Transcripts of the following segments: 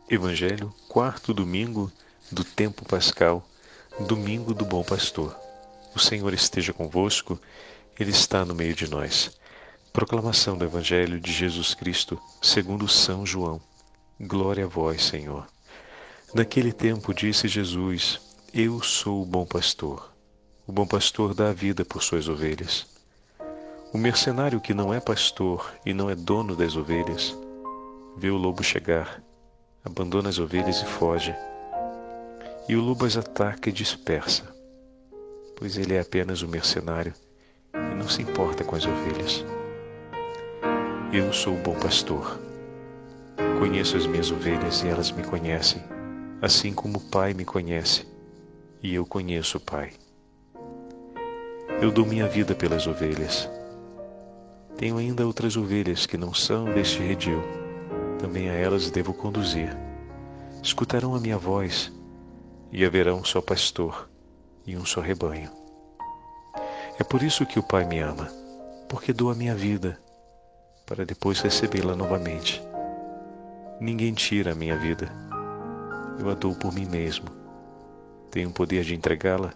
Evangelho, quarto domingo do tempo pascal, domingo do Bom Pastor. O Senhor esteja convosco, Ele está no meio de nós. Proclamação do Evangelho de Jesus Cristo, segundo São João. Glória a vós, Senhor. Naquele tempo disse Jesus: Eu sou o bom pastor. O bom pastor dá a vida por suas ovelhas. O mercenário que não é pastor e não é dono das ovelhas, vê o lobo chegar, abandona as ovelhas e foge. E o lobo as ataca e dispersa, pois ele é apenas um mercenário e não se importa com as ovelhas. Eu sou o bom pastor. Conheço as minhas ovelhas e elas me conhecem, assim como o Pai me conhece e eu conheço o Pai. Eu dou minha vida pelas ovelhas. Tenho ainda outras ovelhas que não são deste redil. Também a elas devo conduzir. Escutarão a minha voz e haverá um só pastor e um só rebanho. É por isso que o Pai me ama, porque dou a minha vida para depois recebê-la novamente. Ninguém tira a minha vida. Eu a dou por mim mesmo. Tenho o poder de entregá-la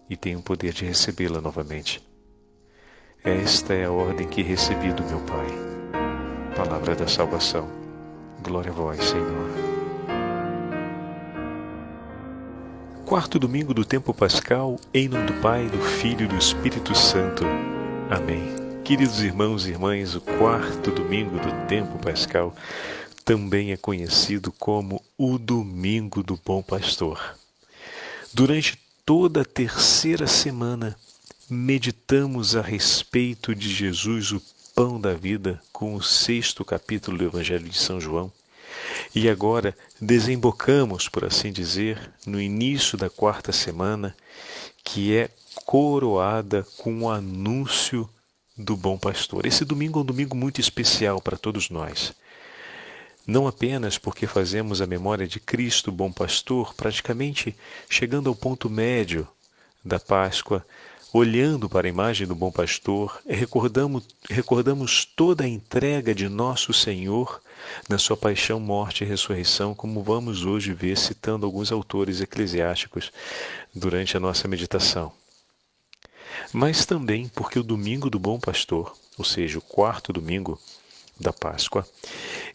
e tenho o poder de recebê-la novamente. Esta é a ordem que recebi do meu Pai. Palavra da salvação. Glória a vós, Senhor. Quarto domingo do tempo pascal, em nome do Pai, do Filho e do Espírito Santo. Amém. Queridos irmãos e irmãs, o quarto domingo do tempo pascal também é conhecido como o Domingo do Bom Pastor. Durante toda a terceira semana, meditamos a respeito de Jesus, o pão da vida, com o 6º capítulo do Evangelho de São João. E agora desembocamos, por assim dizer, no início da quarta semana, que é coroada com o anúncio do Bom Pastor. Esse domingo é um domingo muito especial para todos nós. Não apenas porque fazemos a memória de Cristo, Bom Pastor, praticamente chegando ao ponto médio da Páscoa, olhando para a imagem do Bom Pastor, recordamos toda a entrega de nosso Senhor na sua paixão, morte e ressurreição, como vamos hoje ver citando alguns autores eclesiásticos durante a nossa meditação. Mas também porque o Domingo do Bom Pastor, ou seja, o quarto domingo da Páscoa,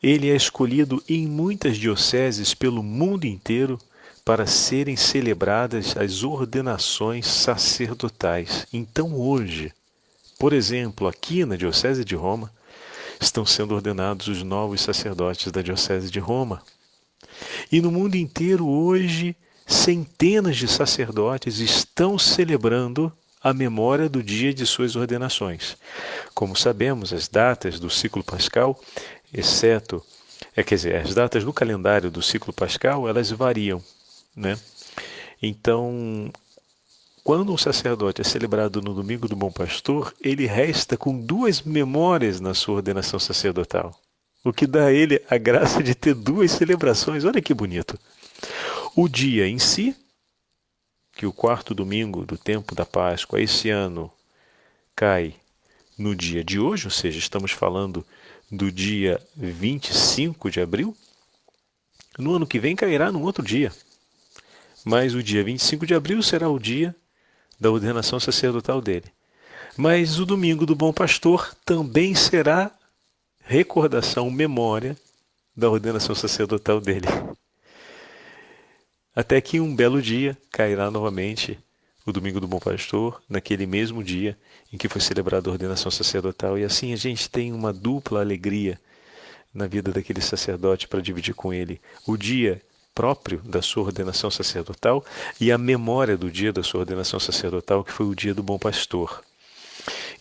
ele é escolhido em muitas dioceses pelo mundo inteiro para serem celebradas as ordenações sacerdotais. Então hoje, por exemplo, aqui na Diocese de Roma, estão sendo ordenados os novos sacerdotes da Diocese de Roma. E no mundo inteiro hoje, centenas de sacerdotes estão celebrando a memória do dia de suas ordenações. Como sabemos, as datas do ciclo pascal, as datas do calendário do ciclo pascal, elas variam, né? Então, quando um sacerdote é celebrado no Domingo do Bom Pastor, ele resta com 2 memórias na sua ordenação sacerdotal, o que dá a ele a graça de ter 2 celebrações. Olha que bonito. O dia em si, que o quarto domingo do tempo da Páscoa, esse ano, cai no dia de hoje, ou seja, estamos falando do dia 25 de abril. No ano que vem cairá num outro dia. Mas o dia 25 de abril será o dia da ordenação sacerdotal dele. Mas o Domingo do Bom Pastor também será recordação, memória da ordenação sacerdotal dele. Até que um belo dia cairá novamente o Domingo do Bom Pastor, naquele mesmo dia em que foi celebrada a ordenação sacerdotal. E assim a gente tem uma dupla alegria na vida daquele sacerdote para dividir com ele o dia próprio da sua ordenação sacerdotal e a memória do dia da sua ordenação sacerdotal, que foi o dia do Bom Pastor.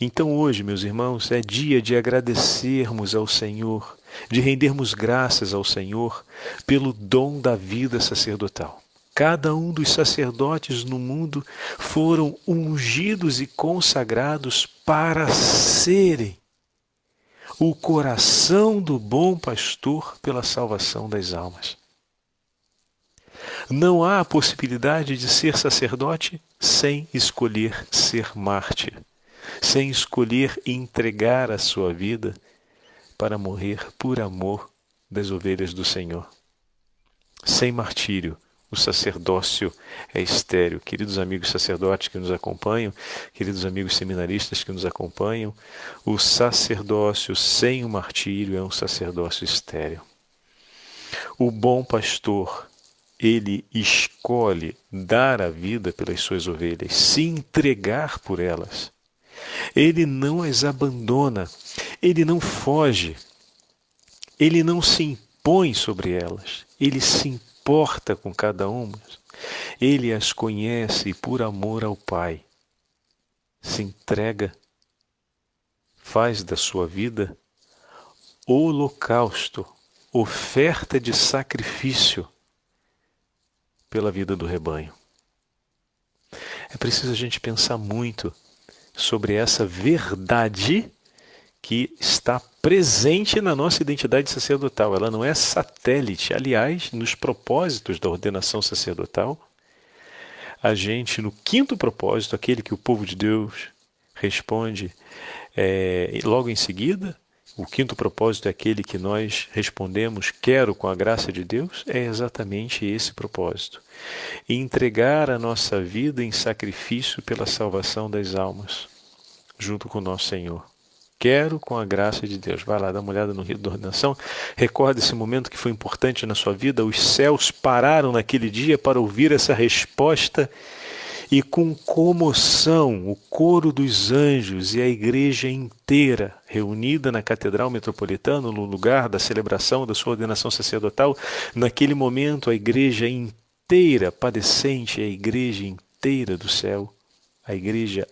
Então hoje, meus irmãos, é dia de agradecermos ao Senhor, de rendermos graças ao Senhor pelo dom da vida sacerdotal. Cada um dos sacerdotes no mundo foram ungidos e consagrados para serem o coração do bom pastor pela salvação das almas. Não há a possibilidade de ser sacerdote sem escolher ser mártir, sem escolher entregar a sua vida para morrer por amor das ovelhas do Senhor. Sem martírio, o sacerdócio é estéril. Queridos amigos sacerdotes que nos acompanham, queridos amigos seminaristas que nos acompanham, o sacerdócio sem o martírio é um sacerdócio estéril. O bom pastor, ele escolhe dar a vida pelas suas ovelhas, se entregar por elas. Ele não as abandona, ele não foge, ele não se impõe sobre elas, ele se importa com cada uma. Ele as conhece e, por amor ao Pai, se entrega, faz da sua vida holocausto, oferta de sacrifício pela vida do rebanho. É preciso a gente pensar muito sobre essa verdade que está presente na nossa identidade sacerdotal. Ela não é satélite. Aliás, nos propósitos da ordenação sacerdotal, a gente, no quinto propósito, aquele que o povo de Deus responde logo em seguida, o quinto propósito é aquele que nós respondemos, quero com a graça de Deus, é exatamente esse propósito. Entregar a nossa vida em sacrifício pela salvação das almas, junto com o nosso Senhor. Quero com a graça de Deus. Vai lá, dá uma olhada no rito da ordenação. Recorda esse momento que foi importante na sua vida. Os céus pararam naquele dia para ouvir essa resposta e com comoção o coro dos anjos e a igreja inteira reunida na Catedral Metropolitana, no lugar da celebração da sua ordenação sacerdotal. Naquele momento a igreja inteira padecente, a igreja inteira do céu, a igreja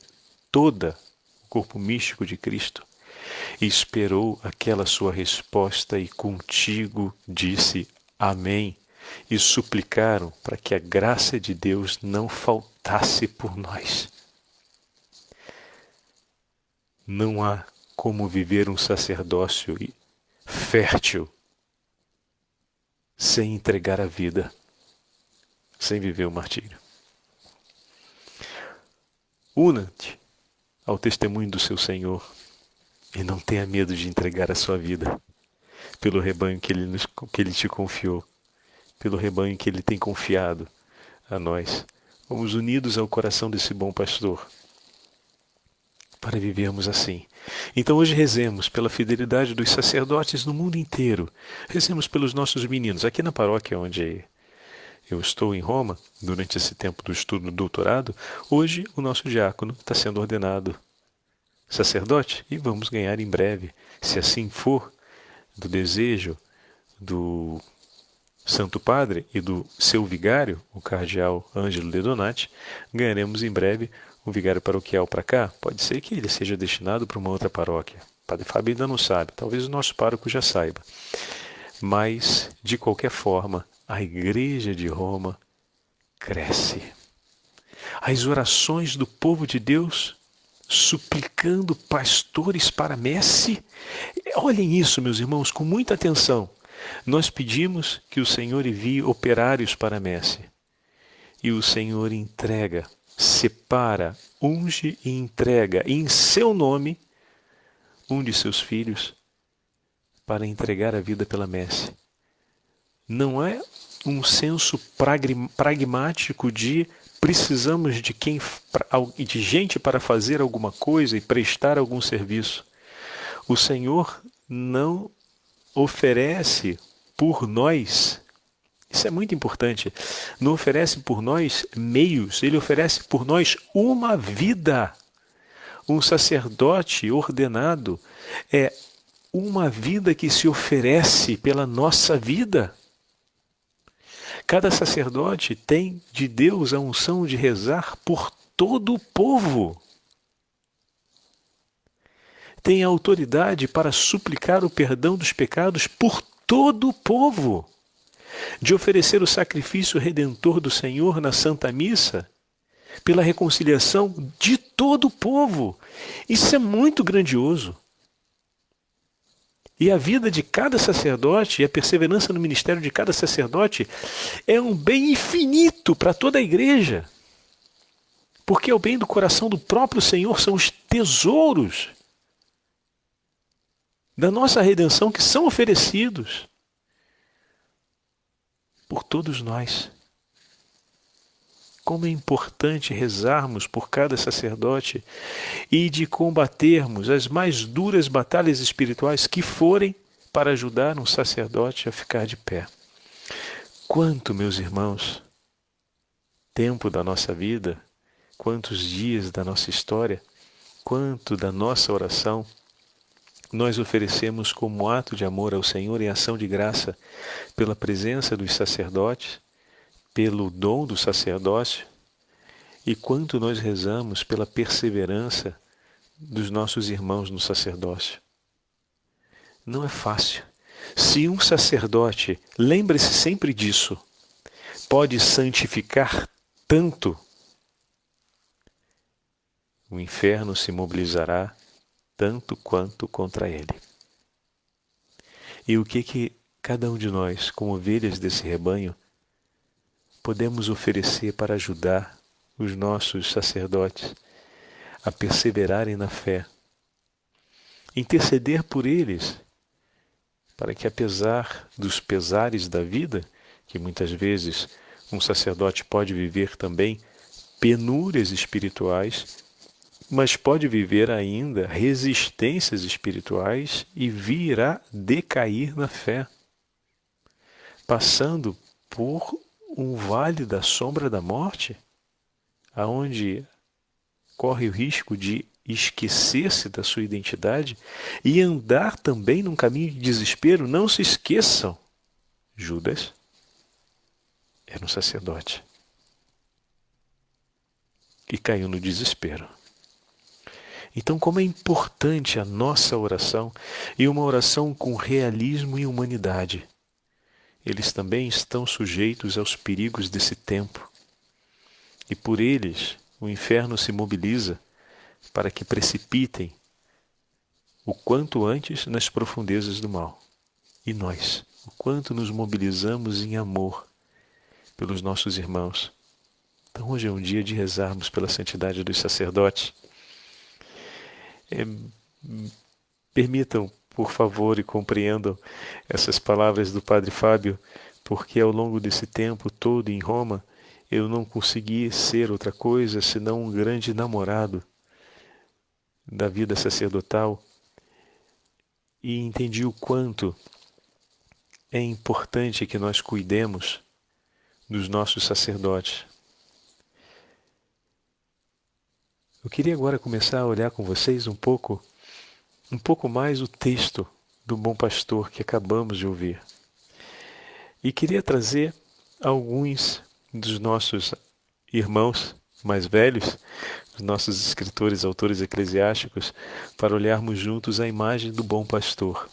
toda, o corpo místico de Cristo, esperou aquela sua resposta e contigo disse amém. E suplicaram para que a graça de Deus não faltasse por nós. Não há como viver um sacerdócio fértil sem entregar a vida, sem viver o martírio. Una-te ao testemunho do seu Senhor e não tenha medo de entregar a sua vida pelo rebanho que Ele te confiou, pelo rebanho que Ele tem confiado a nós. Vamos unidos ao coração desse bom pastor para vivermos assim. Então hoje rezemos pela fidelidade dos sacerdotes no mundo inteiro. Rezemos pelos nossos meninos. Aqui na paróquia onde eu estou em Roma, durante esse tempo do estudo do doutorado, hoje o nosso diácono está sendo ordenado sacerdote e vamos ganhar em breve, se assim for, do desejo do Santo Padre e do seu vigário, o cardeal Ângelo de Donati, ganharemos em breve um vigário paroquial para cá. Pode ser que ele seja destinado para uma outra paróquia. Padre Fábio ainda não sabe, talvez o nosso pároco já saiba. Mas, de qualquer forma, a Igreja de Roma cresce. As orações do povo de Deus suplicando pastores para a messe. Olhem isso, meus irmãos, com muita atenção. Nós pedimos que o Senhor envie operários para a messe. E o Senhor entrega, separa, unge e entrega em seu nome um de seus filhos para entregar a vida pela messe. Não é um senso pragmático de precisamos de gente para fazer alguma coisa e prestar algum serviço. O Senhor não oferece por nós, isso é muito importante, não oferece por nós meios, Ele oferece por nós uma vida. Um sacerdote ordenado é uma vida que se oferece pela nossa vida. Cada sacerdote tem de Deus a unção de rezar por todo o povo. Tem a autoridade para suplicar o perdão dos pecados por todo o povo. De oferecer o sacrifício redentor do Senhor na Santa Missa pela reconciliação de todo o povo. Isso é muito grandioso. E a vida de cada sacerdote e a perseverança no ministério de cada sacerdote é um bem infinito para toda a igreja. Porque é o bem do coração do próprio Senhor, são os tesouros da nossa redenção que são oferecidos por todos nós. Como é importante rezarmos por cada sacerdote e de combatermos as mais duras batalhas espirituais que forem para ajudar um sacerdote a ficar de pé. Quanto, meus irmãos, tempo da nossa vida, quantos dias da nossa história, quanto da nossa oração nós oferecemos como ato de amor ao Senhor em ação de graça pela presença dos sacerdotes, pelo dom do sacerdócio, e quanto nós rezamos pela perseverança dos nossos irmãos no sacerdócio. Não é fácil. Se um sacerdote, lembre-se sempre disso, pode santificar tanto, o inferno se mobilizará tanto quanto contra ele. E o que cada um de nós, como ovelhas desse rebanho, podemos oferecer para ajudar os nossos sacerdotes a perseverarem na fé, interceder por eles, para que apesar dos pesares da vida, que muitas vezes um sacerdote pode viver também penúrias espirituais, mas pode viver ainda resistências espirituais e vir a decair na fé, passando por um vale da sombra da morte, aonde corre o risco de esquecer-se da sua identidade e andar também num caminho de desespero. Não se esqueçam, Judas era um sacerdote e caiu no desespero. Então, como é importante a nossa oração, e uma oração com realismo e humanidade. Eles também estão sujeitos aos perigos desse tempo, e por eles o inferno se mobiliza para que precipitem o quanto antes nas profundezas do mal. E nós, o quanto nos mobilizamos em amor pelos nossos irmãos. Então hoje é um dia de rezarmos pela santidade dos sacerdotes. Permitam, por favor, e compreendam essas palavras do Padre Fábio, porque ao longo desse tempo todo em Roma, eu não consegui ser outra coisa senão um grande namorado da vida sacerdotal, e entendi o quanto é importante que nós cuidemos dos nossos sacerdotes. Eu queria agora começar a olhar com vocês um pouco mais o texto do Bom Pastor que acabamos de ouvir. E queria trazer alguns dos nossos irmãos mais velhos, os nossos escritores, autores eclesiásticos, para olharmos juntos a imagem do Bom Pastor.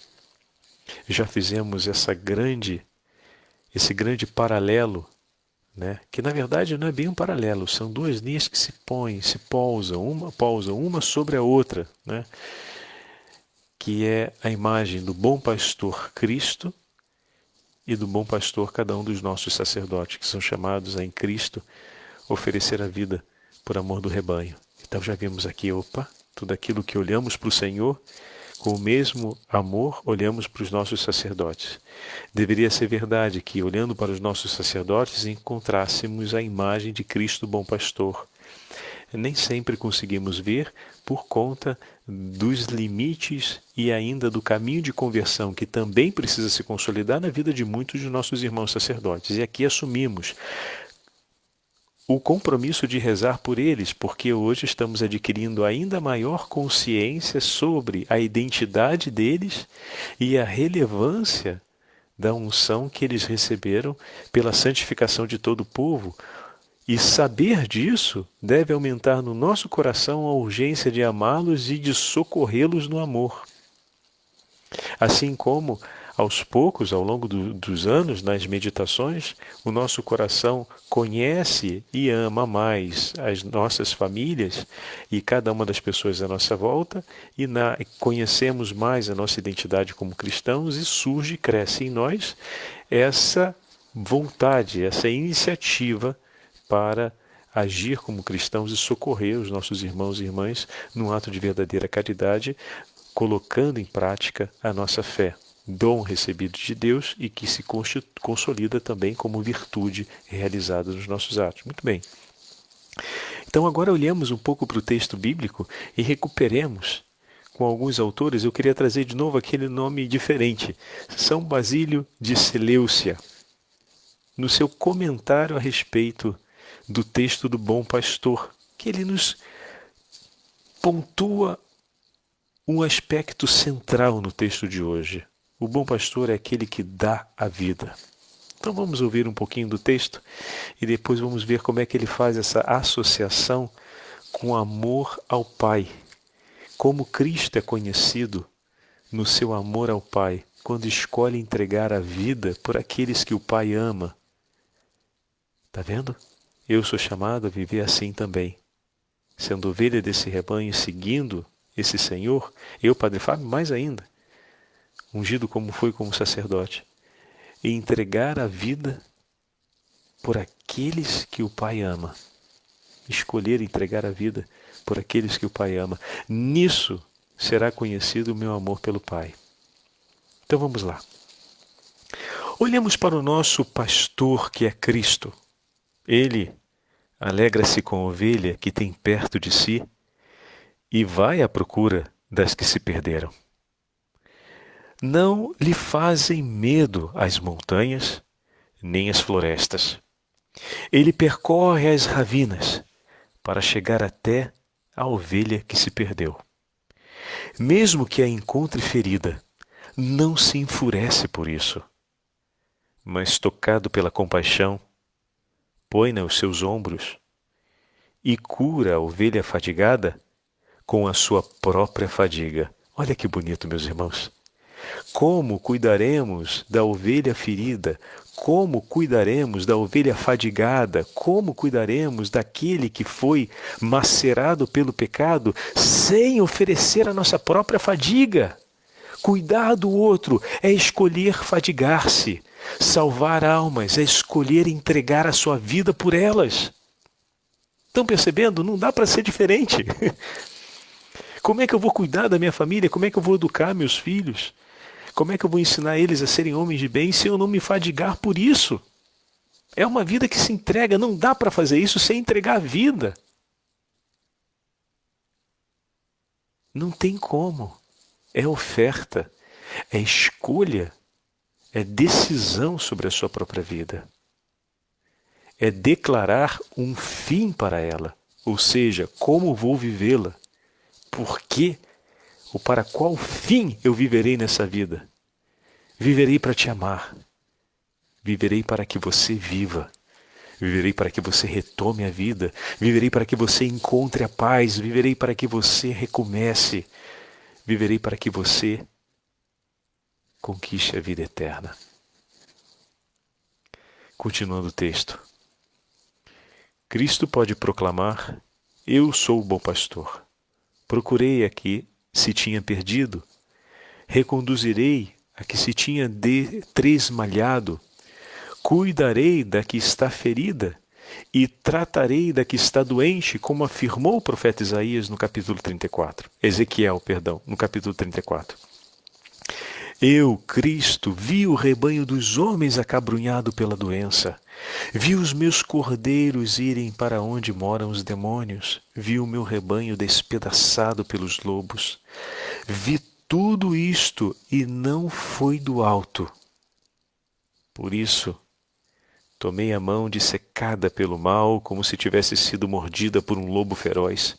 Já fizemos esse grande paralelo, né? Que na verdade não é bem um paralelo, são duas linhas que se pousam uma sobre a outra, né? Que é a imagem do bom pastor Cristo e do bom pastor cada um dos nossos sacerdotes, que são chamados a em Cristo oferecer a vida por amor do rebanho. Então já vimos aqui, tudo aquilo que olhamos para o Senhor, com o mesmo amor, olhamos para os nossos sacerdotes. Deveria ser verdade que, olhando para os nossos sacerdotes, encontrássemos a imagem de Cristo bom pastor. Nem sempre conseguimos ver por conta dos limites e ainda do caminho de conversão que também precisa se consolidar na vida de muitos de nossos irmãos sacerdotes. E aqui assumimos o compromisso de rezar por eles, porque hoje estamos adquirindo ainda maior consciência sobre a identidade deles e a relevância da unção que eles receberam pela santificação de todo o povo. E saber disso deve aumentar no nosso coração a urgência de amá-los e de socorrê-los no amor. Assim como, aos poucos, ao longo dos anos, nas meditações, o nosso coração conhece e ama mais as nossas famílias e cada uma das pessoas à nossa volta, e conhecemos mais a nossa identidade como cristãos, e surge e cresce em nós essa vontade, essa iniciativa para agir como cristãos e socorrer os nossos irmãos e irmãs num ato de verdadeira caridade, colocando em prática a nossa fé. dom recebido de Deus e que se consolida também como virtude realizada nos nossos atos. Muito bem. Então agora olhemos um pouco para o texto bíblico e recuperemos com alguns autores. Eu queria trazer de novo aquele nome diferente, São Basílio de Seleucia, no seu comentário a respeito do texto do Bom Pastor, que ele nos pontua um aspecto central no texto de hoje. O bom pastor é aquele que dá a vida. Então vamos ouvir um pouquinho do texto e depois vamos ver como é que ele faz essa associação com amor ao Pai. Como Cristo é conhecido no seu amor ao Pai, quando escolhe entregar a vida por aqueles que o Pai ama. Está vendo? Eu sou chamado a viver assim também. Sendo ovelha desse rebanho, seguindo esse Senhor, eu, Padre Fábio, mais ainda, ungido como fui como sacerdote, e entregar a vida por aqueles que o Pai ama. Escolher entregar a vida por aqueles que o Pai ama. Nisso será conhecido o meu amor pelo Pai. Então vamos lá. Olhemos para o nosso pastor que é Cristo. Ele alegra-se com a ovelha que tem perto de si e vai à procura das que se perderam. Não lhe fazem medo as montanhas, nem as florestas. Ele percorre as ravinas para chegar até a ovelha que se perdeu. Mesmo que a encontre ferida, não se enfurece por isso, mas tocado pela compaixão, põe-na aos seus ombros e cura a ovelha fadigada com a sua própria fadiga. Olha que bonito, meus irmãos. Como cuidaremos da ovelha ferida? Como cuidaremos da ovelha fadigada? Como cuidaremos daquele que foi macerado pelo pecado sem oferecer a nossa própria fadiga? Cuidar do outro é escolher fadigar-se. Salvar almas é escolher entregar a sua vida por elas. Estão percebendo? Não dá para ser diferente. Como é que eu vou cuidar da minha família? Como é que eu vou educar meus filhos? Como é que eu vou ensinar eles a serem homens de bem se eu não me fadigar por isso? É uma vida que se entrega, não dá para fazer isso sem entregar a vida. Não tem como. É oferta, é escolha, é decisão sobre a sua própria vida. É declarar um fim para ela, ou seja, como vou vivê-la, por quê ou para qual fim eu viverei nessa vida. Viverei para te amar, viverei para que você viva, viverei para que você retome a vida, viverei para que você encontre a paz, viverei para que você recomece, viverei para que você conquiste a vida eterna. Continuando o texto. Cristo pode proclamar: eu sou o bom pastor. Procurei a que se tinha perdido, reconduzirei a que se tinha tresmalhado, cuidarei da que está ferida e tratarei da que está doente, como afirmou o profeta Isaías no capítulo 34. Ezequiel, perdão, no capítulo 34. Eu, Cristo, vi o rebanho dos homens acabrunhado pela doença. Vi os meus cordeiros irem para onde moram os demônios. Vi o meu rebanho despedaçado pelos lobos. Vi tudo isto e não foi do alto. Por isso, tomei a mão dissecada pelo mal, como se tivesse sido mordida por um lobo feroz.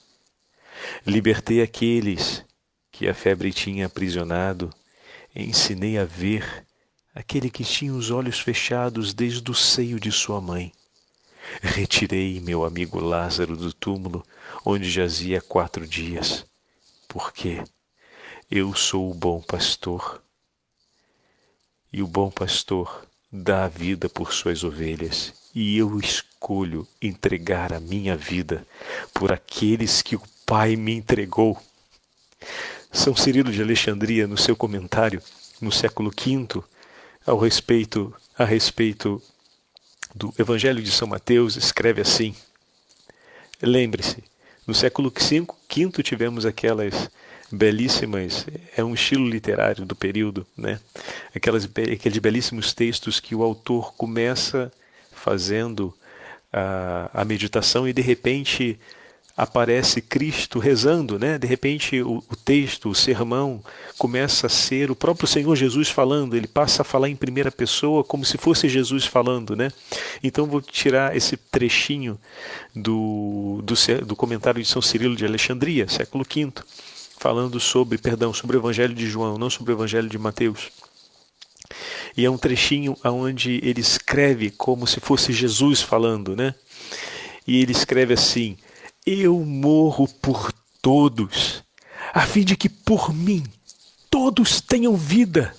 Libertei aqueles que a febre tinha aprisionado. Ensinei a ver aquele que tinha os olhos fechados desde o seio de sua mãe. Retirei meu amigo Lázaro do túmulo, onde jazia há 4 dias. Porque eu sou o bom pastor. E o bom pastor dá a vida por suas ovelhas. E eu escolho entregar a minha vida por aqueles que o Pai me entregou. São Cirilo de Alexandria, no seu comentário, no século V, a respeito do Evangelho de São Mateus, escreve assim. Lembre-se, no século V tivemos aquelas belíssimas, é um estilo literário do período, né? Aqueles belíssimos textos que o autor começa fazendo a meditação e de repente aparece Cristo rezando, né? De repente o texto, o sermão começa a ser o próprio Senhor Jesus falando, ele passa a falar em primeira pessoa como se fosse Jesus falando, né? Então vou tirar esse trechinho do comentário de São Cirilo de Alexandria, século V, falando sobre o Evangelho de João, não sobre o Evangelho de Mateus. E é um trechinho onde ele escreve como se fosse Jesus falando, né? E ele escreve assim: eu morro por todos, a fim de que por mim todos tenham vida.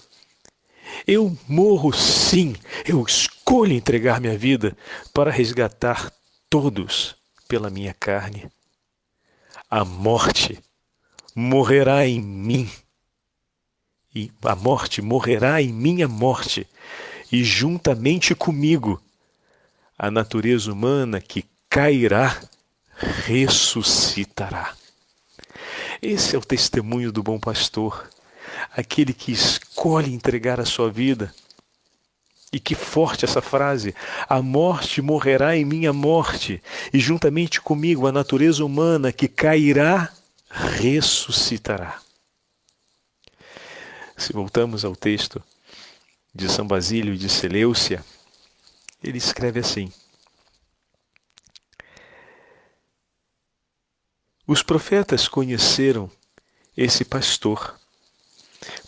Eu morro sim, eu escolho entregar minha vida para resgatar todos pela minha carne. A morte morrerá em mim, e a morte morrerá em minha morte, e juntamente comigo a natureza humana que cairá ressuscitará. Esse é o testemunho do bom pastor, aquele que escolhe entregar a sua vida. E que forte essa frase: a morte morrerá em minha morte, e juntamente comigo a natureza humana que cairá ressuscitará. Se voltamos ao texto de São Basílio de Seleucia, ele escreve assim: os profetas conheceram esse pastor,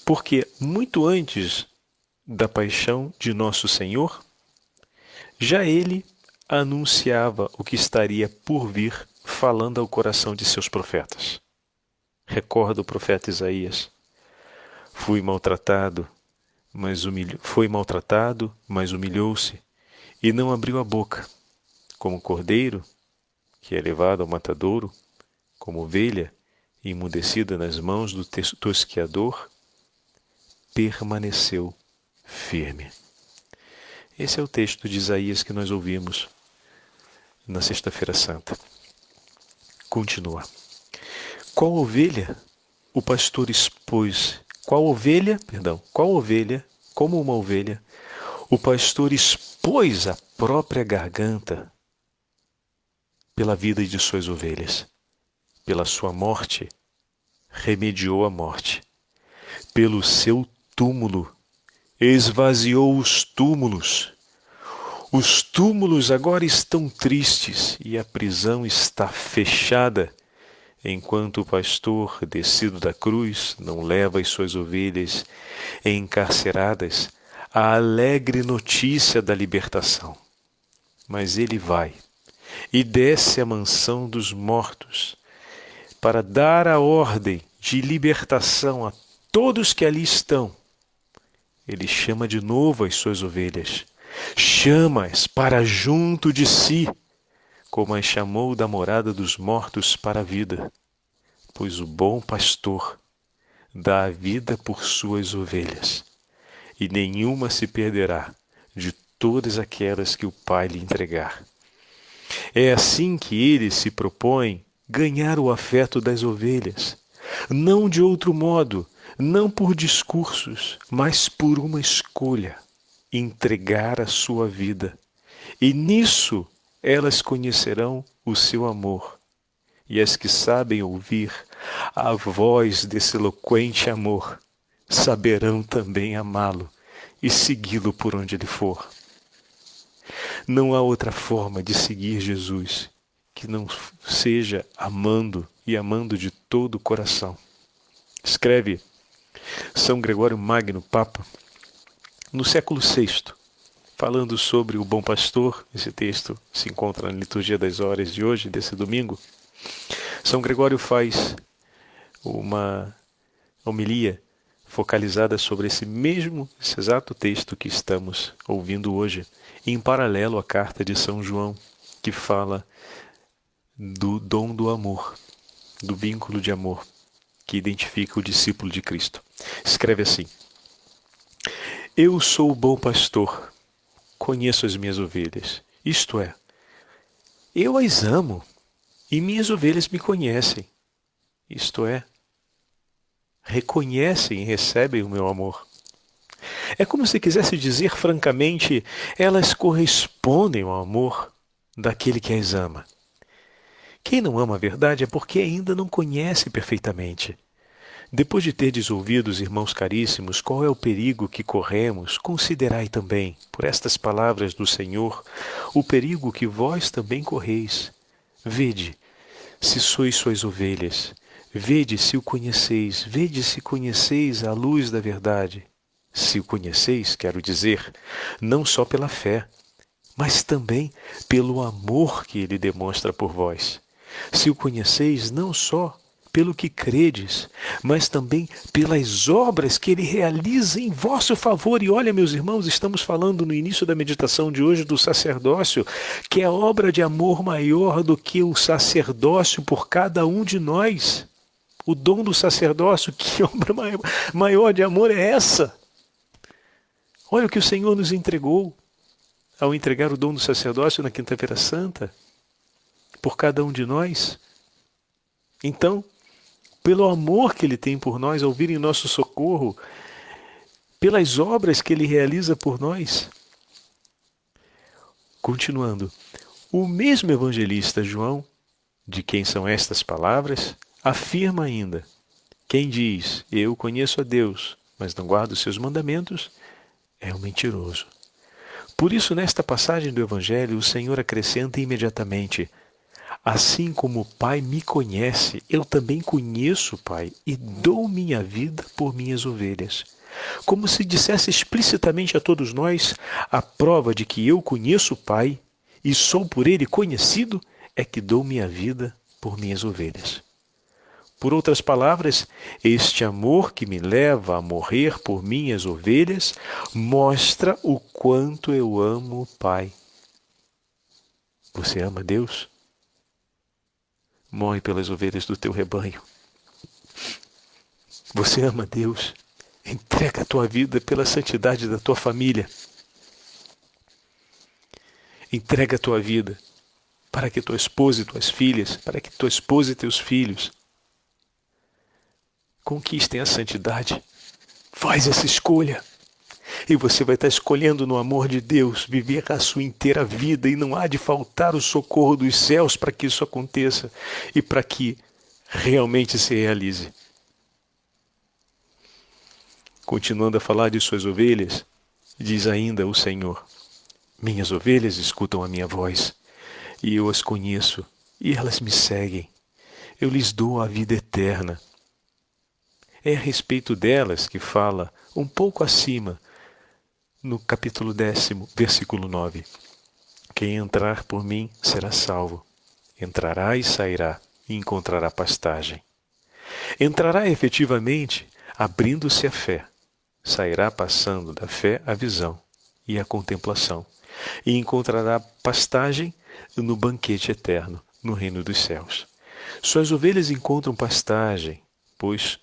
porque muito antes da paixão de Nosso Senhor, já ele anunciava o que estaria por vir, falando ao coração de seus profetas. Recorda o profeta Isaías: foi maltratado, mas humilhou-se e não abriu a boca, como cordeiro que é levado ao matadouro, como ovelha emudecida nas mãos do tosqueador, permaneceu firme. Esse é o texto de Isaías que nós ouvimos na Sexta-feira Santa. Continua. Qual ovelha o pastor expôs? Qual ovelha, como uma ovelha, o pastor expôs a própria garganta pela vida de suas ovelhas. Pela sua morte, remediou a morte. Pelo seu túmulo, esvaziou os túmulos. Os túmulos agora estão tristes e a prisão está fechada, enquanto o pastor, descido da cruz, não leva as suas ovelhas encarceradas a alegre notícia da libertação. Mas ele vai e desce à mansão dos mortos para dar a ordem de libertação a todos que ali estão. Ele chama de novo as suas ovelhas, chama-as para junto de si, como as chamou da morada dos mortos para a vida, pois o bom pastor dá a vida por suas ovelhas, e nenhuma se perderá de todas aquelas que o Pai lhe entregar. É assim que ele se propõe ganhar o afeto das ovelhas, não de outro modo, não por discursos, mas por uma escolha: entregar a sua vida. E nisso elas conhecerão o seu amor. E as que sabem ouvir a voz desse eloquente amor, saberão também amá-lo e segui-lo por onde ele for. Não há outra forma de seguir Jesus que não seja amando e amando de todo o coração. Escreve São Gregório Magno, Papa, no século VI, falando sobre o bom pastor. Esse texto se encontra na liturgia das horas de hoje, desse domingo. São Gregório faz uma homilia focalizada sobre esse exato texto que estamos ouvindo hoje, em paralelo à carta de São João, que fala do dom do amor, do vínculo de amor que identifica o discípulo de Cristo. Escreve assim: eu sou o bom pastor, conheço as minhas ovelhas, isto é, eu as amo e minhas ovelhas me conhecem, isto é, reconhecem e recebem o meu amor. É como se quisesse dizer francamente, elas correspondem ao amor daquele que as ama. Quem não ama a verdade é porque ainda não conhece perfeitamente. Depois de terdes ouvido, irmãos caríssimos, qual é o perigo que corremos, considerai também, por estas palavras do Senhor, o perigo que vós também correis. Vede, se sois suas ovelhas, vede se o conheceis, vede se conheceis a luz da verdade. Se o conheceis, quero dizer, não só pela fé, mas também pelo amor que ele demonstra por vós. Se o conheceis não só pelo que credes, mas também pelas obras que ele realiza em vosso favor. E olha, meus irmãos, estamos falando no início da meditação de hoje do sacerdócio, que é obra de amor maior do que o sacerdócio por cada um de nós. O dom do sacerdócio, que obra maior de amor é essa? Olha o que o Senhor nos entregou ao entregar o dom do sacerdócio na Quinta-feira Santa, por cada um de nós. Então, pelo amor que Ele tem por nós, ao vir em nosso socorro, pelas obras que Ele realiza por nós. Continuando, o mesmo evangelista João, de quem são estas palavras, afirma ainda: quem diz, eu conheço a Deus, mas não guardo os seus mandamentos, é um mentiroso. Por isso, nesta passagem do Evangelho, o Senhor acrescenta imediatamente: assim como o Pai me conhece, eu também conheço o Pai e dou minha vida por minhas ovelhas. Como se dissesse explicitamente a todos nós, a prova de que eu conheço o Pai e sou por Ele conhecido é que dou minha vida por minhas ovelhas. Por outras palavras, este amor que me leva a morrer por minhas ovelhas mostra o quanto eu amo o Pai. Você ama Deus? Morre pelas ovelhas do teu rebanho. Você ama Deus? Entrega a tua vida pela santidade da tua família. Entrega a tua vida para que tua esposa e tuas filhas, para que tua esposa e teus filhos conquistem a santidade. Faz essa escolha. E você vai estar escolhendo no amor de Deus viver a sua inteira vida e não há de faltar o socorro dos céus para que isso aconteça e para que realmente se realize. Continuando a falar de suas ovelhas, diz ainda o Senhor: minhas ovelhas escutam a minha voz e eu as conheço e elas me seguem. Eu lhes dou a vida eterna. É a respeito delas que fala um pouco acima, no capítulo 10, versículo 9. Quem entrar por mim será salvo. Entrará e sairá e encontrará pastagem. Entrará efetivamente abrindo-se a fé. Sairá passando da fé à visão e à contemplação. E encontrará pastagem no banquete eterno, no reino dos céus. Suas ovelhas encontram pastagem, pois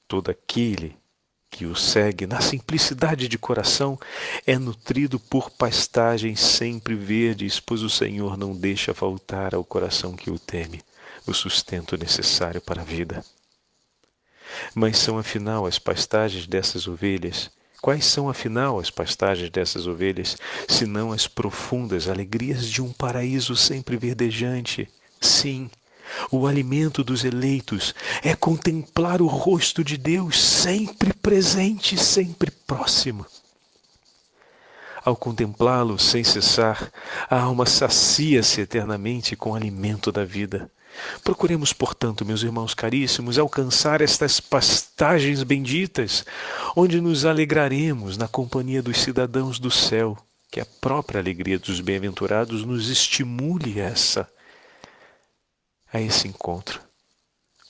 todo aquele que o segue na simplicidade de coração é nutrido por pastagens sempre verdes, pois o Senhor não deixa faltar ao coração que o teme o sustento necessário para a vida. Mas são afinal as pastagens dessas ovelhas? Quais são afinal as pastagens dessas ovelhas, senão as profundas alegrias de um paraíso sempre verdejante? Sim, o alimento dos eleitos é contemplar o rosto de Deus sempre presente, sempre próximo. Ao contemplá-lo sem cessar, a alma sacia-se eternamente com o alimento da vida. Procuremos, portanto, meus irmãos caríssimos, alcançar estas pastagens benditas, onde nos alegraremos na companhia dos cidadãos do céu, que a própria alegria dos bem-aventurados nos estimule a esse encontro.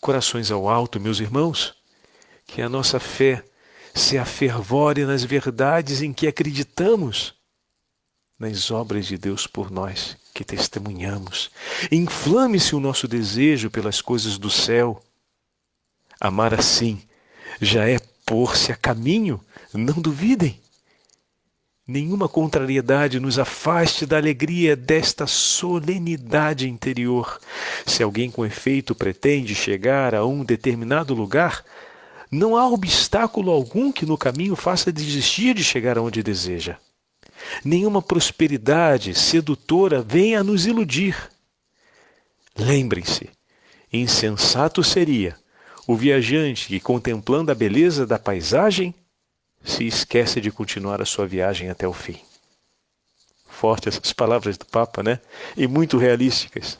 Corações ao alto, meus irmãos, que a nossa fé se afervore nas verdades em que acreditamos, nas obras de Deus por nós, que testemunhamos. Inflame-se o nosso desejo pelas coisas do céu. Amar assim já é pôr-se a caminho, não duvidem. Nenhuma contrariedade nos afaste da alegria desta solenidade interior. Se alguém com efeito pretende chegar a um determinado lugar, Não há obstáculo algum que no caminho faça desistir de chegar aonde deseja. Nenhuma prosperidade sedutora venha a nos iludir. Lembrem-se, insensato seria o viajante que, contemplando a beleza da paisagem, se esquece de continuar a sua viagem até o fim. Forte essas palavras do Papa, né? E muito realísticas.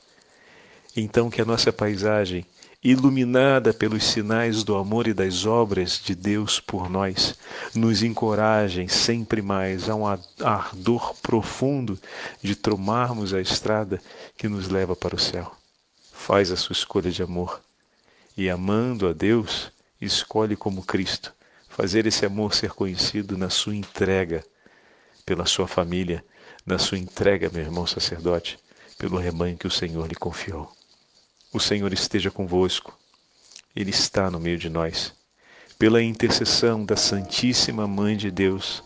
Então que a nossa paisagem, iluminada pelos sinais do amor e das obras de Deus por nós, nos encorajem sempre mais a um ardor profundo de tomarmos a estrada que nos leva para o céu. Faz a sua escolha de amor e, amando a Deus, escolhe como Cristo fazer esse amor ser conhecido na sua entrega pela sua família, na sua entrega, meu irmão sacerdote, pelo rebanho que o Senhor lhe confiou. O Senhor esteja convosco. Ele está no meio de nós. Pela intercessão da Santíssima Mãe de Deus,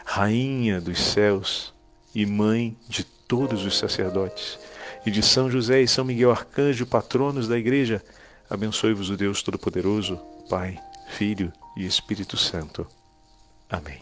Rainha dos céus e Mãe de todos os sacerdotes, e de São José e São Miguel Arcanjo, patronos da Igreja, abençoe-vos o Deus Todo-Poderoso, Pai, Filho e Espírito Santo. Amém.